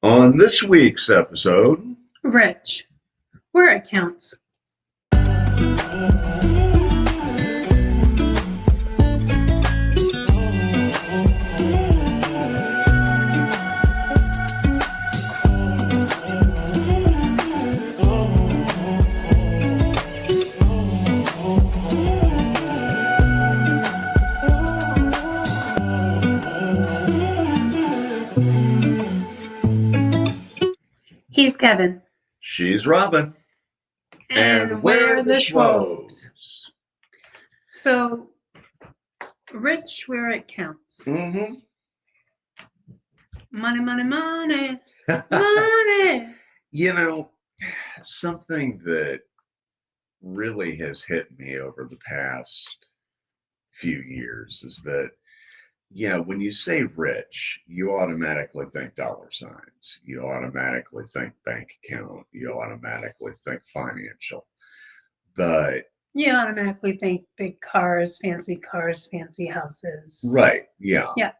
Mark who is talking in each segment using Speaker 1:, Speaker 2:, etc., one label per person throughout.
Speaker 1: On this week's episode,
Speaker 2: Rich, where it counts. He's Kevin.
Speaker 1: she's Robyn,
Speaker 2: And we're the Schwobs. So, rich where it counts.
Speaker 1: Mm-hmm.
Speaker 2: Money, money, money, money.
Speaker 1: You know, something that really has hit me over the past few years is that, when you say rich, you automatically think dollar signs. You automatically think bank account. You automatically think financial. But
Speaker 2: You automatically think big cars, fancy houses.
Speaker 1: right, yeah.
Speaker 2: Yeah.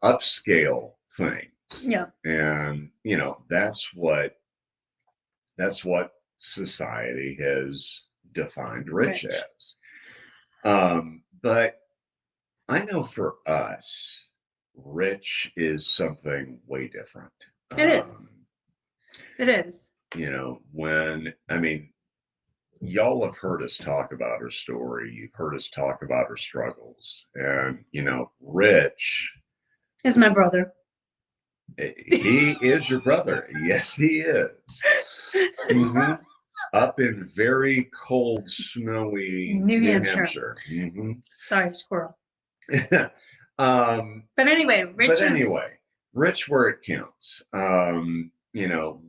Speaker 1: Upscale things.
Speaker 2: Yeah.
Speaker 1: And that's what society has defined rich as. But I know for us, rich is something way different.
Speaker 2: It is. It is.
Speaker 1: Y'all have heard us talk about her story. You've heard us talk about her struggles. And, Rich
Speaker 2: Is my brother.
Speaker 1: he is your brother. Yes, he is. Mm-hmm. Up in very cold, snowy
Speaker 2: New Hampshire.
Speaker 1: Mm-hmm.
Speaker 2: Sorry, squirrel.
Speaker 1: But
Speaker 2: But anyway,
Speaker 1: rich where it counts.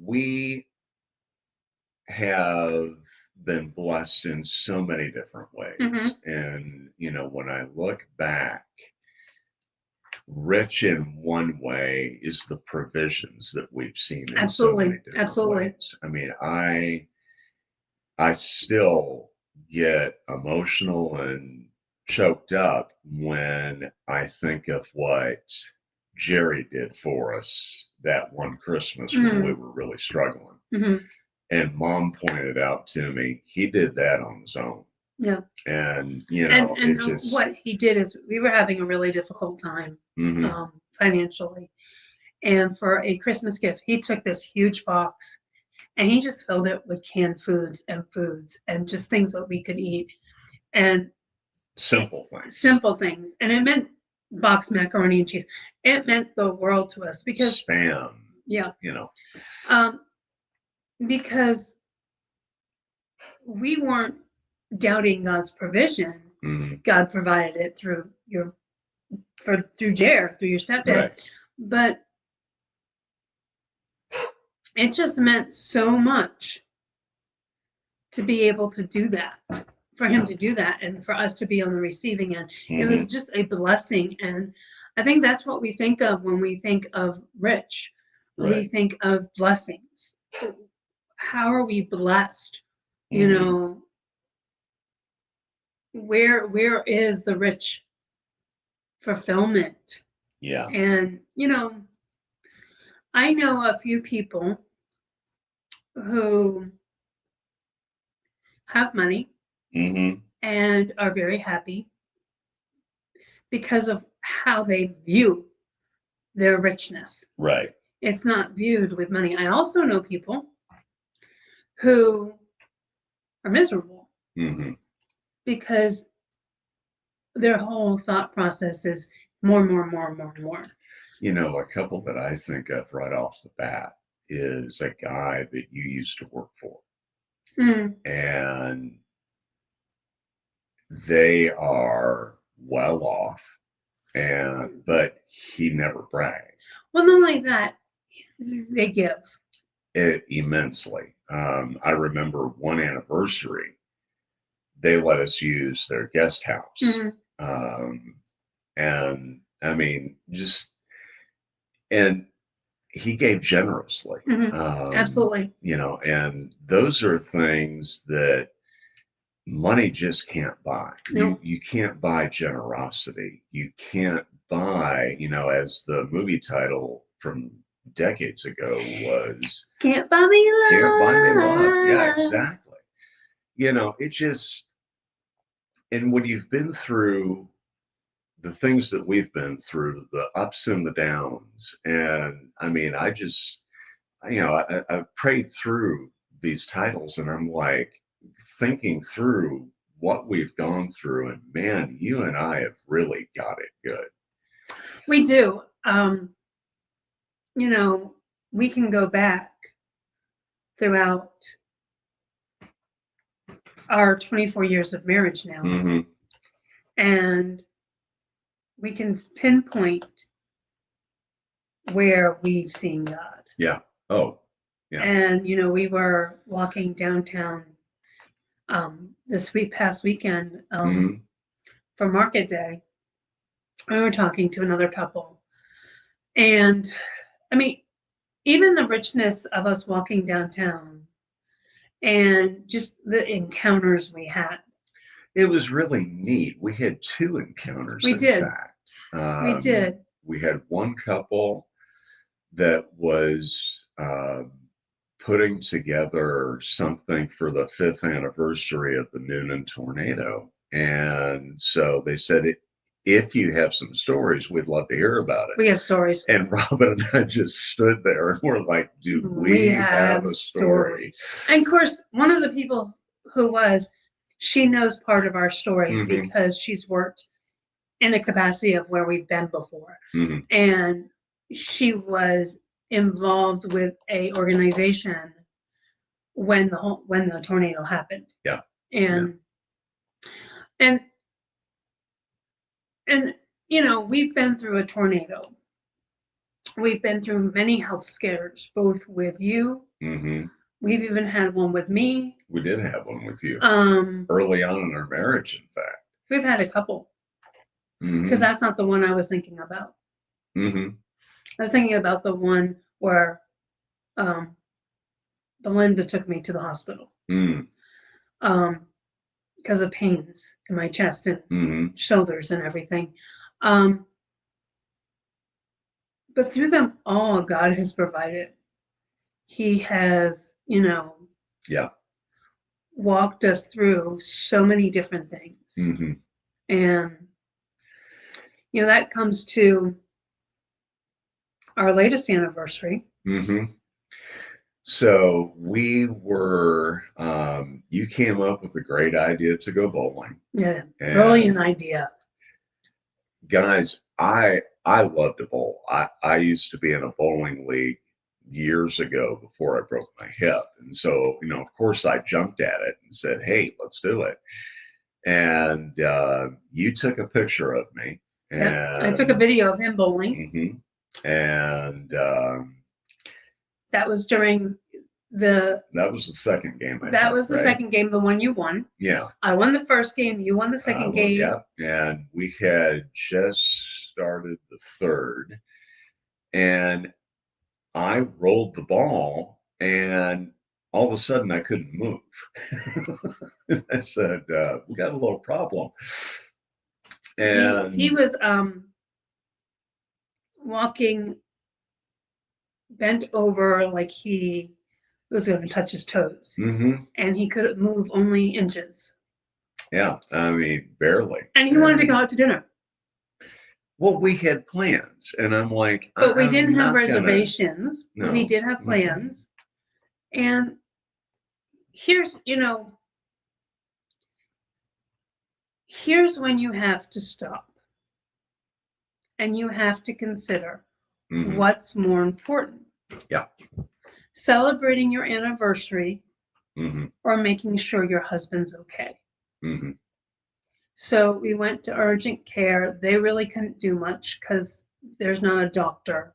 Speaker 1: We have been blessed in so many different ways.
Speaker 2: Mm-hmm.
Speaker 1: And, when I look back, rich in one way is the provisions that we've seen in so many different ways. I mean, I still get emotional and choked up when I think of what Jerry did for us that one Christmas when we were really struggling.
Speaker 2: Mm-hmm.
Speaker 1: And Mom pointed out to me, he did that on his own.
Speaker 2: Yeah.
Speaker 1: And,
Speaker 2: what he did is we were having a really difficult time financially. And for a Christmas gift, he took this huge box and he just filled it with canned foods and just things that we could eat. And
Speaker 1: simple things.
Speaker 2: And it meant boxed macaroni and cheese. It meant the world to us because
Speaker 1: Spam.
Speaker 2: Yeah. Because we weren't doubting God's provision.
Speaker 1: Mm-hmm.
Speaker 2: God provided it through your stepdad.
Speaker 1: Right.
Speaker 2: But it just meant so much to be able to do that, for him to do that, and for us to be on the receiving end.
Speaker 1: Mm-hmm.
Speaker 2: It was just a blessing. And I think that's what we think of when we think of rich.
Speaker 1: Right.
Speaker 2: We think of blessings. How are we blessed?
Speaker 1: Mm-hmm.
Speaker 2: Where is the rich fulfillment?
Speaker 1: Yeah.
Speaker 2: And I know a few people who have money and are very happy because of how they view their richness.
Speaker 1: Right.
Speaker 2: It's not viewed with money. I also know people who are miserable because their whole thought process is more.
Speaker 1: A couple that I think of right off the bat is a guy that you used to work for. And they are well off, but he never bragged.
Speaker 2: Well, not like that. They give
Speaker 1: it immensely. I remember one anniversary, they let us use their guest house. And I mean, and he gave generously.
Speaker 2: Absolutely.
Speaker 1: And those are things that money just can't buy.
Speaker 2: No.
Speaker 1: You can't buy generosity. You can't buy, as the movie title from decades ago was
Speaker 2: Can't Buy Me Love.
Speaker 1: Can't Buy Me Love. Yeah, exactly. You know, it just, and when you've been through the things that we've been through, the ups and the downs, and I mean, I just, you know, I prayed through these titles, and I'm like thinking through what we've gone through, and man, you and I have really got it good.
Speaker 2: We do. You know, we can go back throughout our 24 years of marriage now, and we can pinpoint where we've seen God.
Speaker 1: Yeah. Oh, yeah.
Speaker 2: And, you know, we were walking downtown this past weekend for Market Day. We were talking to another couple. And, I mean, even the richness of us walking downtown and just the encounters we had.
Speaker 1: It was really neat. We had 2 encounters.
Speaker 2: We did.
Speaker 1: Fact.
Speaker 2: We did.
Speaker 1: We had one couple that was putting together something for the 5th anniversary of the Noonan tornado. And so they said, if you have some stories, we'd love to hear about it.
Speaker 2: We have stories.
Speaker 1: And Robyn and I just stood there and we're like, do we have a story?
Speaker 2: And of course, one of the people who she knows part of our story because she's worked in a capacity of where we've been before. And she was involved with a organization when the tornado happened.
Speaker 1: Yeah.
Speaker 2: And you know, we've been through a tornado. We've been through many health scares, both with you. We've even had one with me.
Speaker 1: We did have one with you. Early on in our marriage, in fact.
Speaker 2: We've had a couple. Because that's not the one I was thinking about. I was thinking about the one where Belinda took me to the hospital. Because of pains in my chest and shoulders and everything. But through them all, God has provided. He has, you know, walked us through so many different things. And, you know, that comes to our latest anniversary.
Speaker 1: So we were, you came up with a great idea to go bowling.
Speaker 2: Yeah, brilliant idea.
Speaker 1: Guys, I love to bowl. I used to be in a bowling league years ago before I broke my hip. And so, you know, of course I jumped at it and said, hey, let's do it. And you took a picture of me. And
Speaker 2: I took a video of him bowling.
Speaker 1: And
Speaker 2: that was during that
Speaker 1: was the second game.
Speaker 2: That was the second game, the one you won.
Speaker 1: Yeah.
Speaker 2: I won the first game. You won the second game.
Speaker 1: Yeah. And we had just started the third. And I rolled the ball, and all of a sudden I couldn't move. I said, we got a little problem. And
Speaker 2: he was walking bent over like he was going to touch his toes. And he couldn't move only inches.
Speaker 1: Yeah, I mean, barely.
Speaker 2: And he wanted to go out to dinner.
Speaker 1: Well, we had plans, and I'm like,
Speaker 2: but we didn't have reservations. No. We did have plans. And here's, you know, here's when you have to stop. And you have to consider what's more important.
Speaker 1: Yeah.
Speaker 2: Celebrating your anniversary or making sure your husband's okay. So we went to urgent care. They really couldn't do much because there's not a doctor.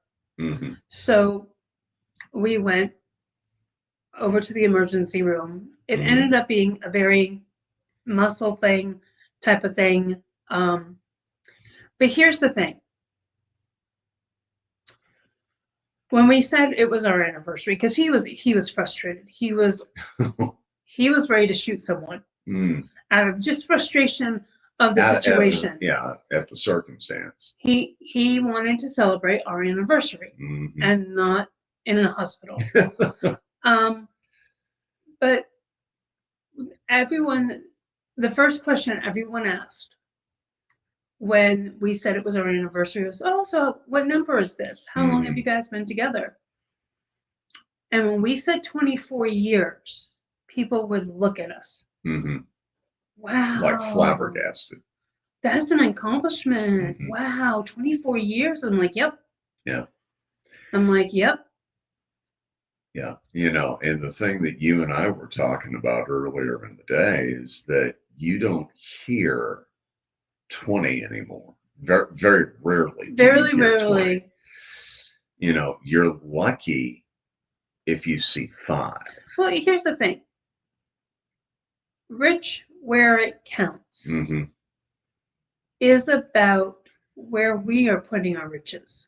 Speaker 2: So we went over to the emergency room. It ended up being a very muscle thing type of thing. But here's the thing. When we said it was our anniversary, because he was frustrated. He was ready to shoot someone out of just frustration of the situation.
Speaker 1: At the circumstance.
Speaker 2: He wanted to celebrate our anniversary and not in a hospital. But the first question everyone asked when we said it was our anniversary was, "Oh, so what number is this? How long have you guys been together?" And when we said 24 years, people would look at us. Wow.
Speaker 1: Like flabbergasted.
Speaker 2: That's an accomplishment. Wow, 24 years? I'm like, yep.
Speaker 1: Yeah.
Speaker 2: I'm like, yep.
Speaker 1: Yeah. And the thing that you and I were talking about earlier in the day is that you don't hear 20 anymore. Very, very rarely.
Speaker 2: Very rarely.
Speaker 1: 20. You're lucky if you see 5.
Speaker 2: Well, here's the thing. Rich where it counts is about where we are putting our riches.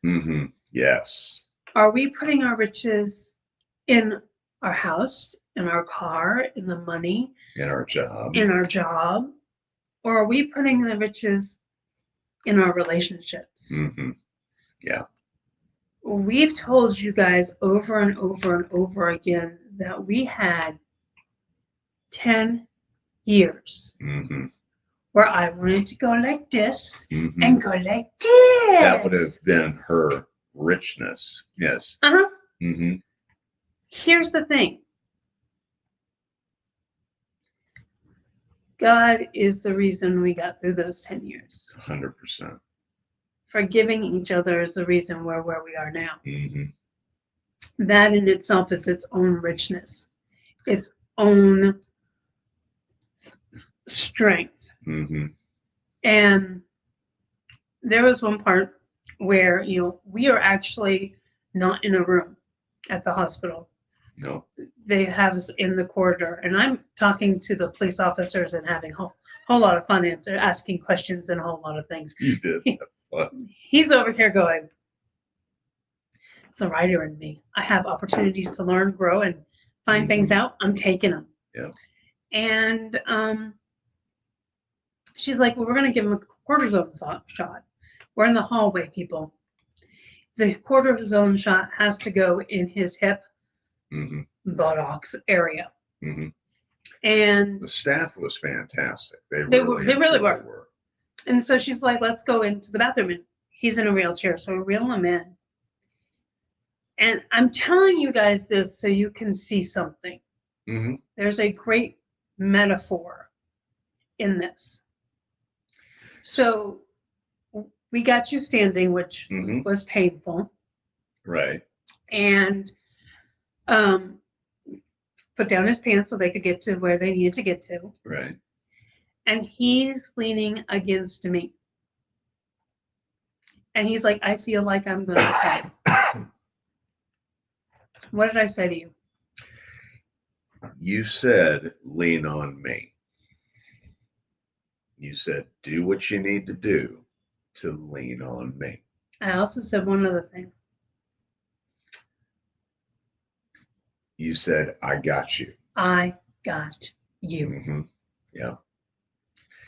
Speaker 1: Yes.
Speaker 2: Are we putting our riches in our house, in our car, in the money?
Speaker 1: In our job.
Speaker 2: Or are we putting the riches in our relationships?
Speaker 1: Yeah.
Speaker 2: We've told you guys over and over and over again that we had 10 years where I wanted to go like this and go like this.
Speaker 1: That would have been her richness. Yes.
Speaker 2: Here's the thing. God is the reason we got through those 10 years.
Speaker 1: 100%.
Speaker 2: Forgiving each other is the reason we're where we are now. That in itself is its own richness, its own strength. And there was one part where, we are actually not in a room at the hospital.
Speaker 1: No.
Speaker 2: They have us in the corridor, and I'm talking to the police officers and having a whole lot of fun asking questions and a whole lot of things.
Speaker 1: You did.
Speaker 2: He's over here going, it's a writer in me. I have opportunities to learn, grow, and find things out. I'm taking them.
Speaker 1: Yeah.
Speaker 2: And she's like, well, we're going to give him a cortisone shot. We're in the hallway, people. The cortisone shot has to go in his hip, buttocks area. And
Speaker 1: the staff was fantastic. They
Speaker 2: really were. And so she's like, let's go into the bathroom. And he's in a wheelchair, so we reel him in. And I'm telling you guys this so you can see something. There's a great metaphor in this. So we got you standing, which was painful.
Speaker 1: Right.
Speaker 2: And put down his pants so they could get to where they needed to get to.
Speaker 1: Right.
Speaker 2: And he's leaning against me. And he's like, I feel like I'm going to cry. What did I say to you?
Speaker 1: You said, lean on me. You said, do what you need to do to lean on me.
Speaker 2: I also said one other thing.
Speaker 1: You said, I got you.
Speaker 2: I got you.
Speaker 1: Yeah.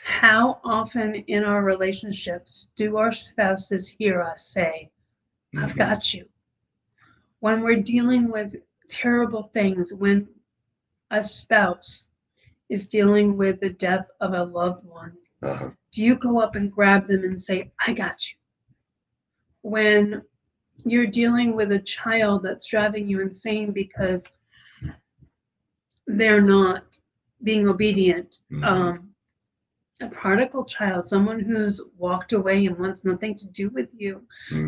Speaker 2: How often in our relationships do our spouses hear us say, I've got you? When we're dealing with terrible things, when a spouse is dealing with the death of a loved one, do you go up and grab them and say, I got you? When you're dealing with a child that's driving you insane because they're not being obedient, a prodigal child, someone who's walked away and wants nothing to do with you,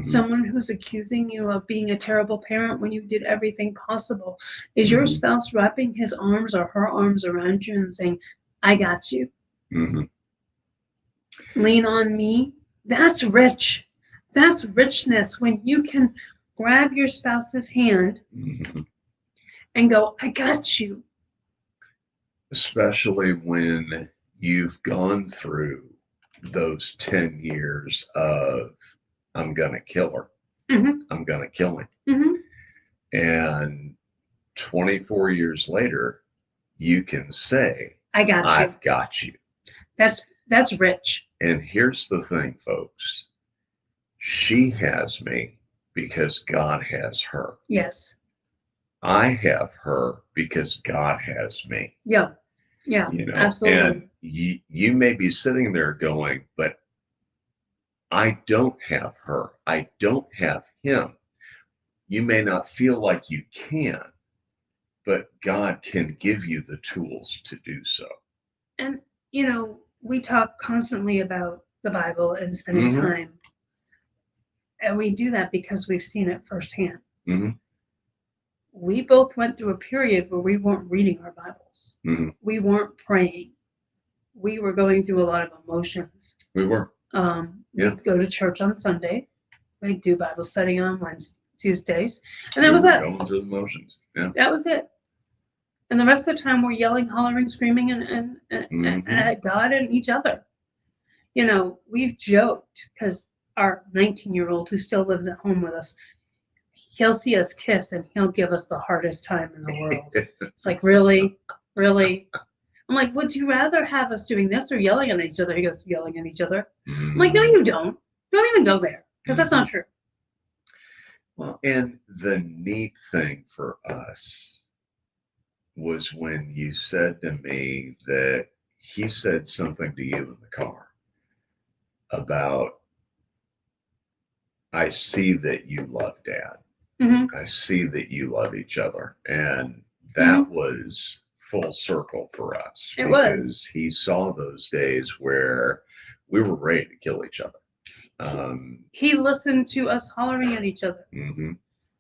Speaker 2: someone who's accusing you of being a terrible parent when you did everything possible. Is your spouse wrapping his arms or her arms around you and saying, I got you? Lean on me? That's rich. That's richness when you can grab your spouse's hand and go, I got you.
Speaker 1: Especially when you've gone through those 10 years of, I'm going to kill her. I'm going to kill him. And 24 years later, you can say,
Speaker 2: I got you.
Speaker 1: I've got you.
Speaker 2: That's rich.
Speaker 1: And here's the thing, folks. She has me because God has her.
Speaker 2: Yes.
Speaker 1: I have her because God has me.
Speaker 2: Yeah. Yeah. Absolutely.
Speaker 1: And you may be sitting there going, but I don't have her. I don't have him. You may not feel like you can, but God can give you the tools to do so.
Speaker 2: And, we talk constantly about the Bible and spending time. And we do that because we've seen it firsthand. We both went through a period where we weren't reading our Bibles. We weren't praying. We were going through a lot of emotions.
Speaker 1: We were.
Speaker 2: We'd go to church on Sunday. We'd do Bible study on Tuesdays. And that was it.
Speaker 1: Going through the motions. Yeah.
Speaker 2: That was it. And the rest of the time we're yelling, hollering, screaming and at God and each other. We've joked because our 19-year-old who still lives at home with us, he'll see us kiss and he'll give us the hardest time in the world. It's like, really? Really? I'm like, would you rather have us doing this or yelling at each other? He goes, yelling at each other. I'm like, no, you don't. Don't even go there because that's not true.
Speaker 1: Well, and the neat thing for us was when you said to me that he said something to you in the car about, I see that you love Dad. I see that you love each other. And that was full circle for us.
Speaker 2: It
Speaker 1: because
Speaker 2: was.
Speaker 1: He saw those days where we were ready to kill each other.
Speaker 2: He listened to us hollering at each other.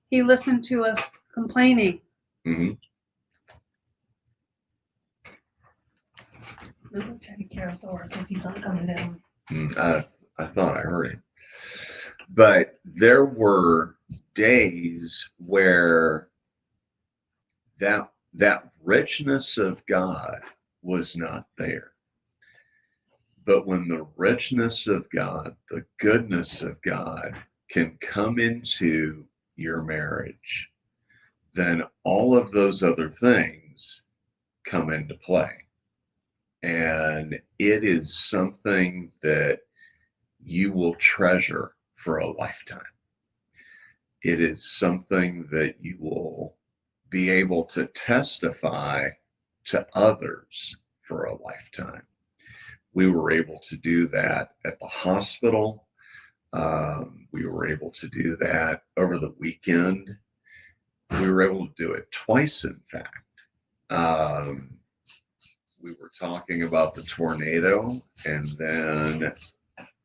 Speaker 2: He listened to us complaining. I'm taking care of Thor because he's not coming down.
Speaker 1: I thought I heard him. But there were days where that richness of God was not there. But when the richness of God, the goodness of God can come into your marriage, then all of those other things come into play. And it is something that you will treasure for a lifetime. It is something that you will be able to testify to others for a lifetime. We were able to do that at the hospital. We were able to do that over the weekend. We were able to do it twice, in fact. We were talking about the tornado, and then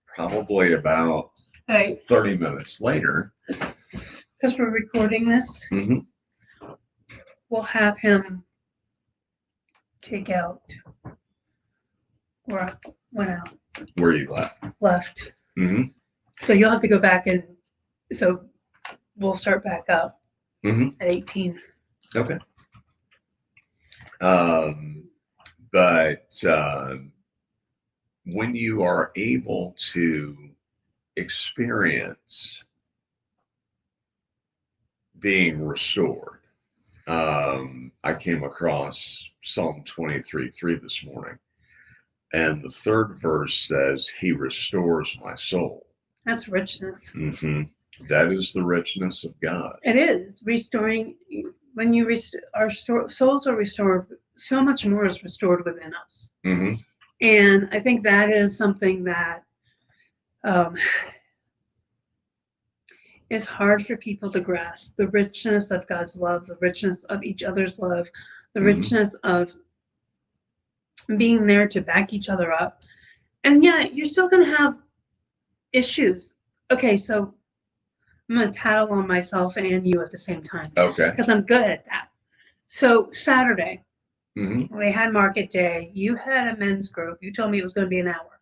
Speaker 1: probably about 30 minutes later,
Speaker 2: because we're recording this, we'll have him take out where I went out.
Speaker 1: Where you left.
Speaker 2: Left. So you'll have to go back and so we'll start back up at 18.
Speaker 1: Okay. But when you are able to experience being restored, I came across Psalm 23:3 this morning, and the third verse says, He restores my soul.
Speaker 2: That's richness.
Speaker 1: That is the richness of God.
Speaker 2: It is restoring. When you our souls are restored, so much more is restored within us. And I think that is something that is hard for people to grasp. The richness of God's love, the richness of each other's love, the richness of being there to back each other up. And yeah, you're still going to have issues. Okay, so I'm going to tattle on myself and you at the same time.
Speaker 1: Okay.
Speaker 2: Because I'm good at that. So Saturday, we had market day. You had a men's group. You told me it was going to be an hour.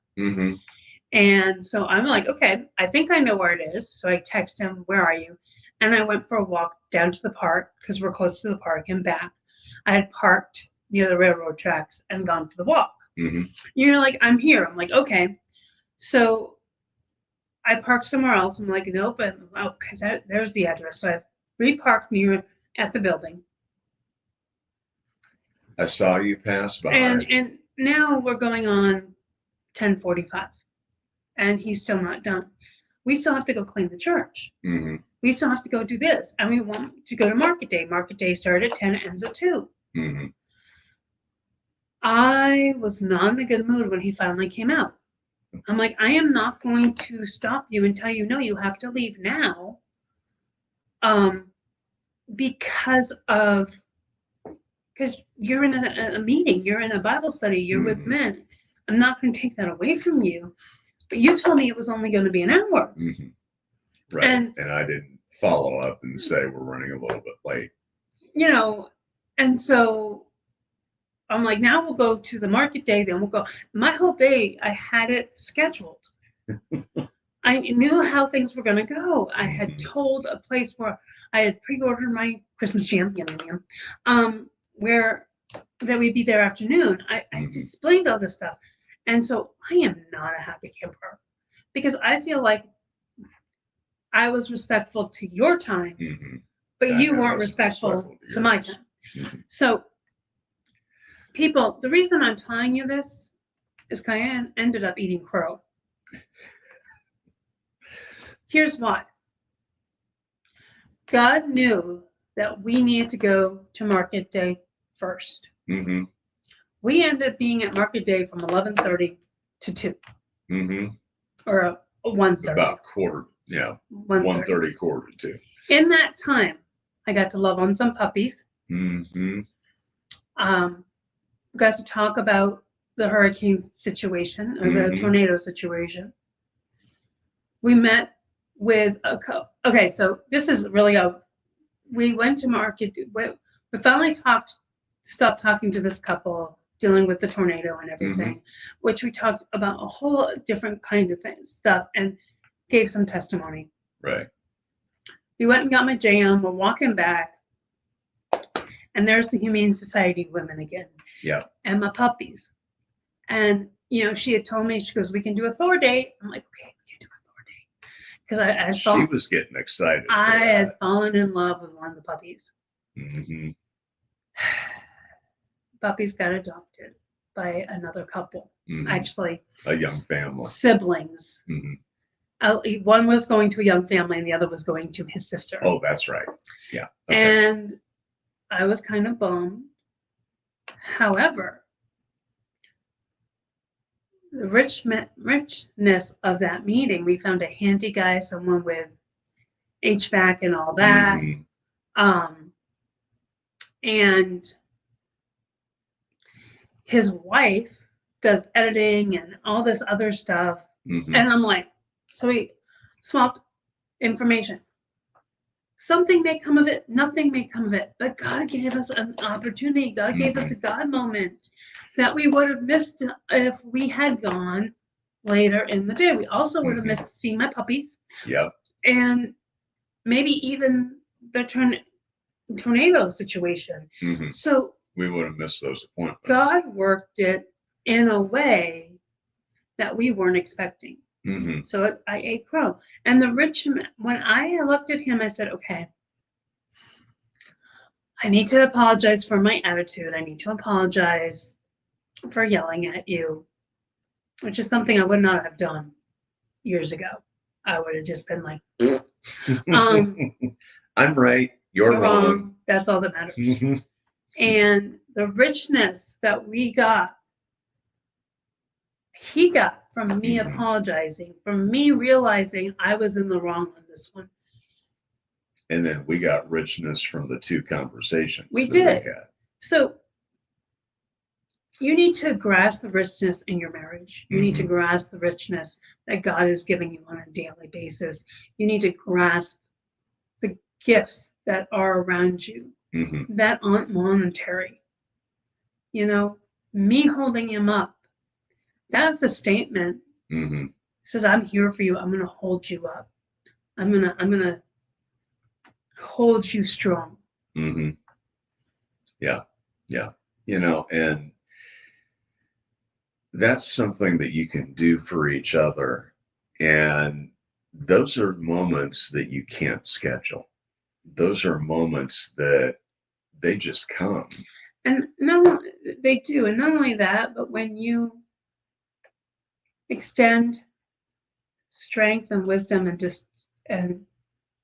Speaker 2: And so I'm like, okay, I think I know where it is. So I text him, where are you? And I went for a walk down to the park because we're close to the park and back. I had parked near the railroad tracks and gone for the walk. You're like, I'm here. I'm like, okay. So I parked somewhere else. I'm like, nope. And okay, there's the address. So I reparked near at the building.
Speaker 1: I saw you pass by.
Speaker 2: And now we're going on 10:45. and he's still not done. We still have to go clean the church.
Speaker 1: Mm-hmm.
Speaker 2: We still have to go do this, and we want to go to market day. Market day started at 10, it ends at 2.
Speaker 1: Mm-hmm.
Speaker 2: I was not in a good mood when he finally came out. I'm like, I am not going to stop you and tell you, no, you have to leave now. Because you're in a meeting, you're in a Bible study, you're with men. I'm not going to take that away from you. But you told me it was only going to be an hour.
Speaker 1: Mm-hmm. Right. And I didn't follow up and say we're running a little bit late.
Speaker 2: And so I'm like, now we'll go to the market day, then we'll go. My whole day, I had it scheduled. I knew how things were going to go. I had told a place where I had pre-ordered my Christmas jam, where that we'd be there afternoon. I explained all this stuff. And so I am not a happy camper because I feel like I was respectful to your time, but you weren't respectful to my time. So people, the reason I'm telling you this is because I ended up eating crow. Here's why. God knew that we needed to go to market day first.
Speaker 1: Mm-hmm.
Speaker 2: We ended up being at market day from 11:30 to 2.
Speaker 1: Mm-hmm.
Speaker 2: Or 1:30.
Speaker 1: About quarter, 1:30, quarter to 2.
Speaker 2: In that time, I got to love on some puppies.
Speaker 1: Mm-hmm.
Speaker 2: Got to talk about the hurricane situation or the tornado situation. We met with a couple. Okay, so this is really we went to market. We finally stopped talking to this couple dealing with the tornado and everything, which we talked about a whole different kind of stuff and gave some testimony.
Speaker 1: Right.
Speaker 2: We went and got my jam. We're walking back, and there's the Humane Society women again.
Speaker 1: Yeah.
Speaker 2: And my puppies. And, she had told me, she goes, we can do a Thor date. I'm like, okay, we can do a Thor date. Because
Speaker 1: she was getting excited.
Speaker 2: I had fallen in love with one of the puppies.
Speaker 1: Mm-hmm.
Speaker 2: Puppies got adopted by another couple. Actually.
Speaker 1: A young family.
Speaker 2: Siblings. One was going to a young family and the other was going to his sister.
Speaker 1: Oh, that's right. Yeah.
Speaker 2: Okay. And I was kind of bummed. However, the richness of that meeting, we found a handy guy, someone with HVAC and all that. And his wife does editing and all this other stuff. And I'm like, so we swapped information. Something may come of it, nothing may come of it, but God gave us an opportunity. God gave us a God moment that we would have missed if we had gone later in the day. We also would have missed seeing my puppies.
Speaker 1: Yeah.
Speaker 2: And maybe even the tornado situation. So
Speaker 1: we would have missed those appointments. God
Speaker 2: worked it in a way that we weren't expecting. So I ate crow. And the rich man, when I looked at him, I said, okay, I need to apologize for my attitude. I need to apologize for yelling at you, which is something I would not have done years ago. I would have just been like,
Speaker 1: I'm right, you're wrong.
Speaker 2: That's all that matters. And the richness that he got from me apologizing, from me realizing I was in the wrong on this one.
Speaker 1: And then we got richness from the 2 conversations
Speaker 2: we had. So you need to grasp the richness in your marriage. You need to grasp the richness that God is giving you on a daily basis. You need to grasp the gifts that are around you that aren't monetary. Me holding him up, that's a statement. It says, I'm here for you. I'm going to hold you up. I'm going to hold you strong.
Speaker 1: Yeah. And that's something that you can do for each other. And those are moments that you can't schedule. Those are moments that they just come.
Speaker 2: And no, they do. And not only that, but when you extend strength and wisdom and just and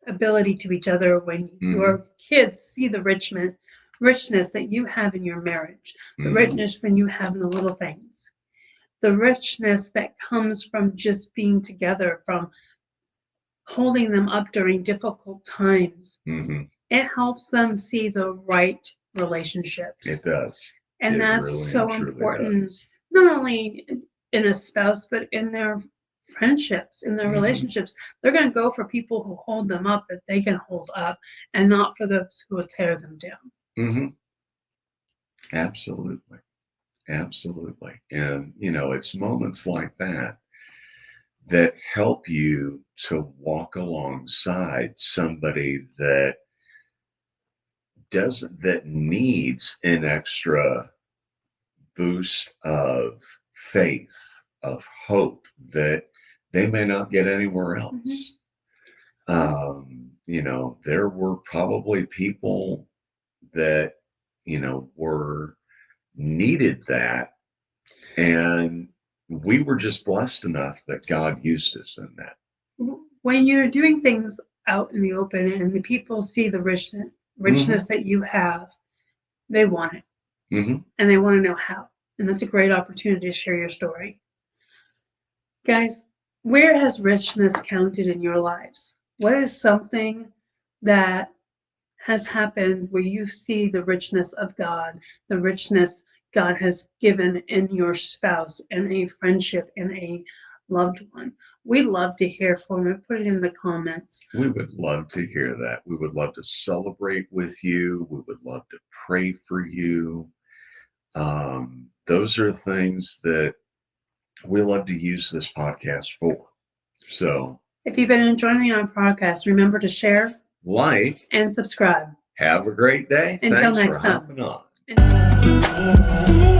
Speaker 2: ability to each other when your kids see the richness that you have in your marriage, the richness that you have in the little things, the richness that comes from just being together, from holding them up during difficult times. It helps them see the right relationships.
Speaker 1: It does.
Speaker 2: And that's really so important, not only in a spouse, but in their friendships, in their relationships. They're going to go for people who hold them up, that they can hold up, and not for those who will tear them down.
Speaker 1: Absolutely. Absolutely. And, it's moments like that that help you to walk alongside somebody that needs an extra boost of faith, of hope that they may not get anywhere else. There were probably people that, needed that, and we were just blessed enough that God used us in that.
Speaker 2: When you're doing things out in the open and the people see the richness that you have, they want it. And they want to know how. And that's a great opportunity to share your story. Guys, where has richness counted in your lives? What is something that has happened where you see the richness of God, the richness God has given in your spouse, in a friendship, in a loved one? We'd love to hear from it. Put it in the comments.
Speaker 1: We would love to hear that. We would love to celebrate with you. We would love to pray for you. Those are things that we love to use this podcast for. So
Speaker 2: if you've been enjoying our podcast, remember to share,
Speaker 1: like,
Speaker 2: and subscribe.
Speaker 1: Have a great day.
Speaker 2: Until
Speaker 1: Thanks
Speaker 2: next
Speaker 1: for
Speaker 2: time.
Speaker 1: hopping on.